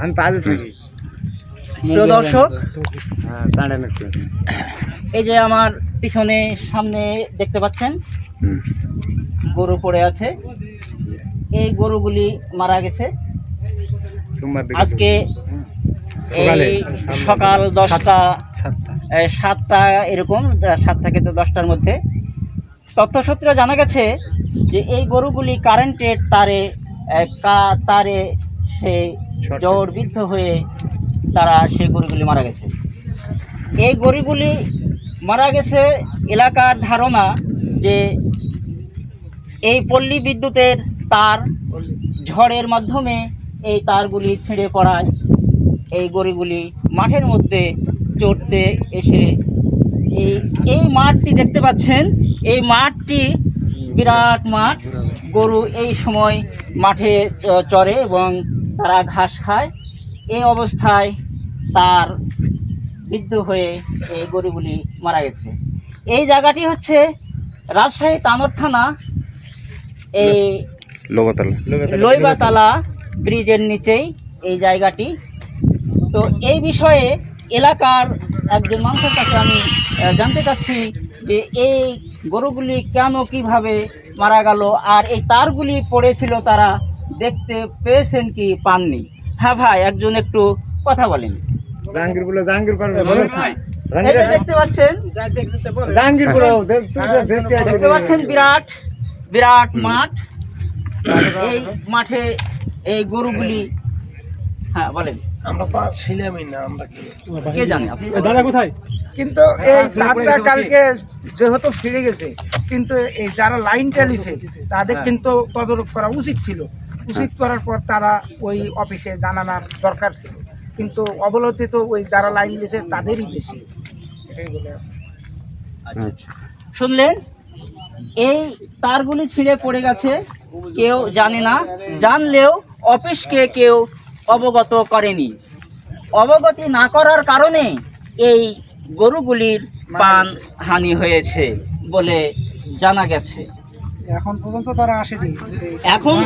আমি পাশে থাকি। প্রিয় দর্শক, হ্যাঁ দাঁড়ান একটু। এই যে আমার পিছনে সামনে দেখতে পাচ্ছেন গরু পড়ে আছে। এই গরুগুলি মারা গেছে আজকে এই সকাল 10টা 7টা এরকম, 7 থেকে 10টার মধ্যে। তথ্যসূত্রে জানা গেছে যে এই গরুগুলি কারেন্টের তারে সে জড়বিদ্ধ হয়ে তারা সেই গরুগুলি মারা গেছে। এই গরুগুলি মারা গেছে এলাকার ধারণা যে এই পল্লী বিদ্যুতের তার ঝড়ের মাধ্যমে এই তারগুলি ছিঁড়ে পড়ায় এই গরুগুলি মাঠের মধ্যে চড়তে এসে এই মাঠটি দেখতে পাচ্ছেন। এই মাঠটি বিরাট মাঠ, গরু এই সময় মাঠে চড়ে এবং তারা ঘাস খায়। এই অবস্থায় তার বিদ্ধ হয়ে এই গরুগুলি মারা গেছে। এই জায়গাটি হচ্ছে রাজশাহী তানোর থানা, এই লইবাতলা ব্রিজের নিচেই এই জায়গাটি। তো এই বিষয়ে এলাকার একজন মানুষের কাছে আমি জানতে চাচ্ছি যে এই গরুগুলি কেন কিভাবে মারা গেল, আর এই তারগুলি পড়েছিল তারা দেখতে পেয়েছেন কি পাননি? হ্যাঁ ভাই, একজন একটু কথা বলেন। দেখতে পাচ্ছেন বিরাট বিরাট মাঠ। এই মাঠে এই গরুগুলি, হ্যাঁ বলেন। আমরা তো ছিলামই না, আমরা কে জানে আপনি দাদা কোথায়? কিন্তু এই তারটা কালকে যেহেতু ছিঁড়ে গেছে, কিন্তু এই যারা লাইন টালিছে তাদের কিন্তু তদারক করা উচিত ছিল। উচিত করার পর তারা ওই অফিসে জানানোর দরকার ছিল, কিন্তু অবনতি তো ওই যারা লাইন দিয়েছে তাদেরই বেশি। এটাই বলে শুনলেন, এই তারগুলি ছিঁড়ে পড়ে গেছে, কেউ জানে না, জানলেও অফিসকে কেউ অবগত করেনি। অবগতি না করার কারণে এই গরুগুলির প্রাণ হানি হয়েছে বলে জানা গেছে। এখন পর্যন্ত তারা আসেনি। এখন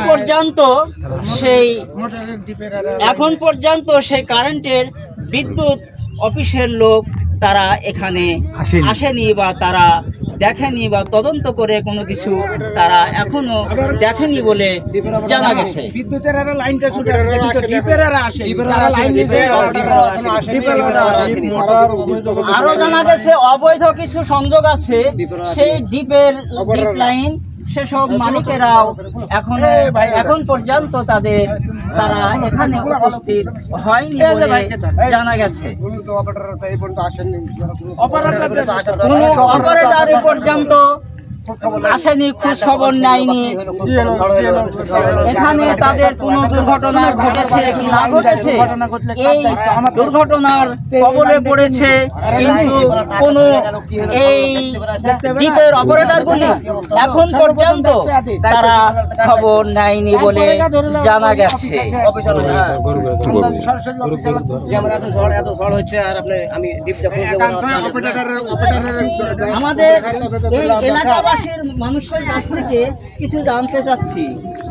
পর্যন্ত সেই কারেন্টের বিদ্যুৎ অফিসের লোক তারা এখানে আসেনি বা তারা দেখেনি বা তদন্ত করে কোনো কিছু তারা এখনো দেখেনি বলে জানা গেছে। বিদ্যুতের লাইনটা আরো জানা গেছে অবৈধ কিছু সংযোগ আছে সেই ডিপ লাইন, সেসব মালিকেরাও এখন পর্যন্ত তারা এখানে উপস্থিত হয়নি বলে জানা গেছে। অপারেটর এ পর্যন্ত আসেনি, খোঁজ খবর নেয়নি এখানে তাদের কোনো দুর্ঘটনা ঘটেছে কি না ঘটেছে। এই দুর্ঘটনার কবলে পড়েছে কিন্তু কোনো এই ডিপের অপারেটরগুলি এখন পর্যন্ত তারা খবর নেয়নি বলে জানা গেছে। আমাদের এই এলাকাবাসীর মানুষের কাছ থেকে কিছু জানতে চাচ্ছি।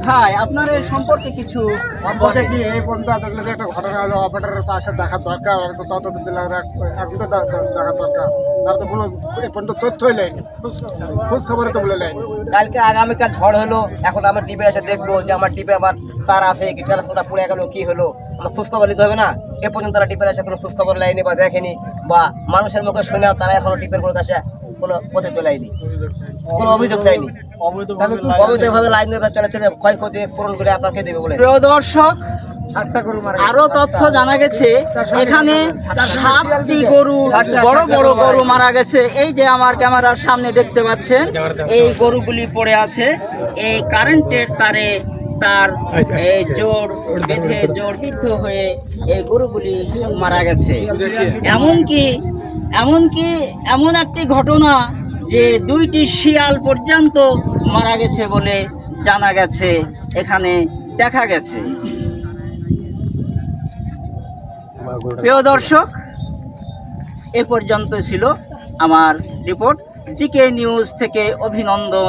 ভাই, আপনার এর সম্পর্কে কিছু কি এই পর্যন্ত একটা ঘটনা হলো, অপারেটরের পাশে দেখার দরকার, এখন তো দেখার দরকার। তার তো কোনো এই পর্যন্ত তথ্যই নেয়নি, খোঁজ খবরে তো বলে নেয়নি। কালকে আগামীকাল ঝড় হলো, এখন আমার ডিপে এসে দেখবো যে আমার ডিপে আবার তার আছে কি, ট্রান্সফর্মার পুড়ে গেল, কি হলো, আমার খোঁজ খবর নিতে হবে না? এ পর্যন্ত তারা ডিপের এসে কোনো খোঁজ খবর নেয়নি বা দেখেনি, বা মানুষের মুখে শুনেও তারা এখনো ডিপের কোনো কাছে কোনো পথে তোলায়নি, কোনো অভিযোগ দেয়নি। অবৈধভাবে লাইন চলে ক্ষয়ক্ষতি পূরণ করে আপনাকে দেবে বলে। প্রিয় দর্শক, আরো তথ্য জানা গেছে এখানে 7টি গরু, বড় বড় গরু মারা গেছে। এই যে আমার ক্যামেরার সামনে দেখতে পাচ্ছেন এই গরুগুলি পড়ে আছে এই কারেন্টের তারে, তার এই জড়বিদ্ধ হয়ে এই গরুগুলি মারা গেছে। এমনকি এমন একটি ঘটনা যে 2টি শিয়াল পর্যন্ত মারা গেছে বলে জানা গেছে, এখানে দেখা গেছে। প্রিয় দর্শক, এ পর্যন্ত ছিল আমার রিপোর্ট। জিকে নিউজ থেকে অভিনন্দন।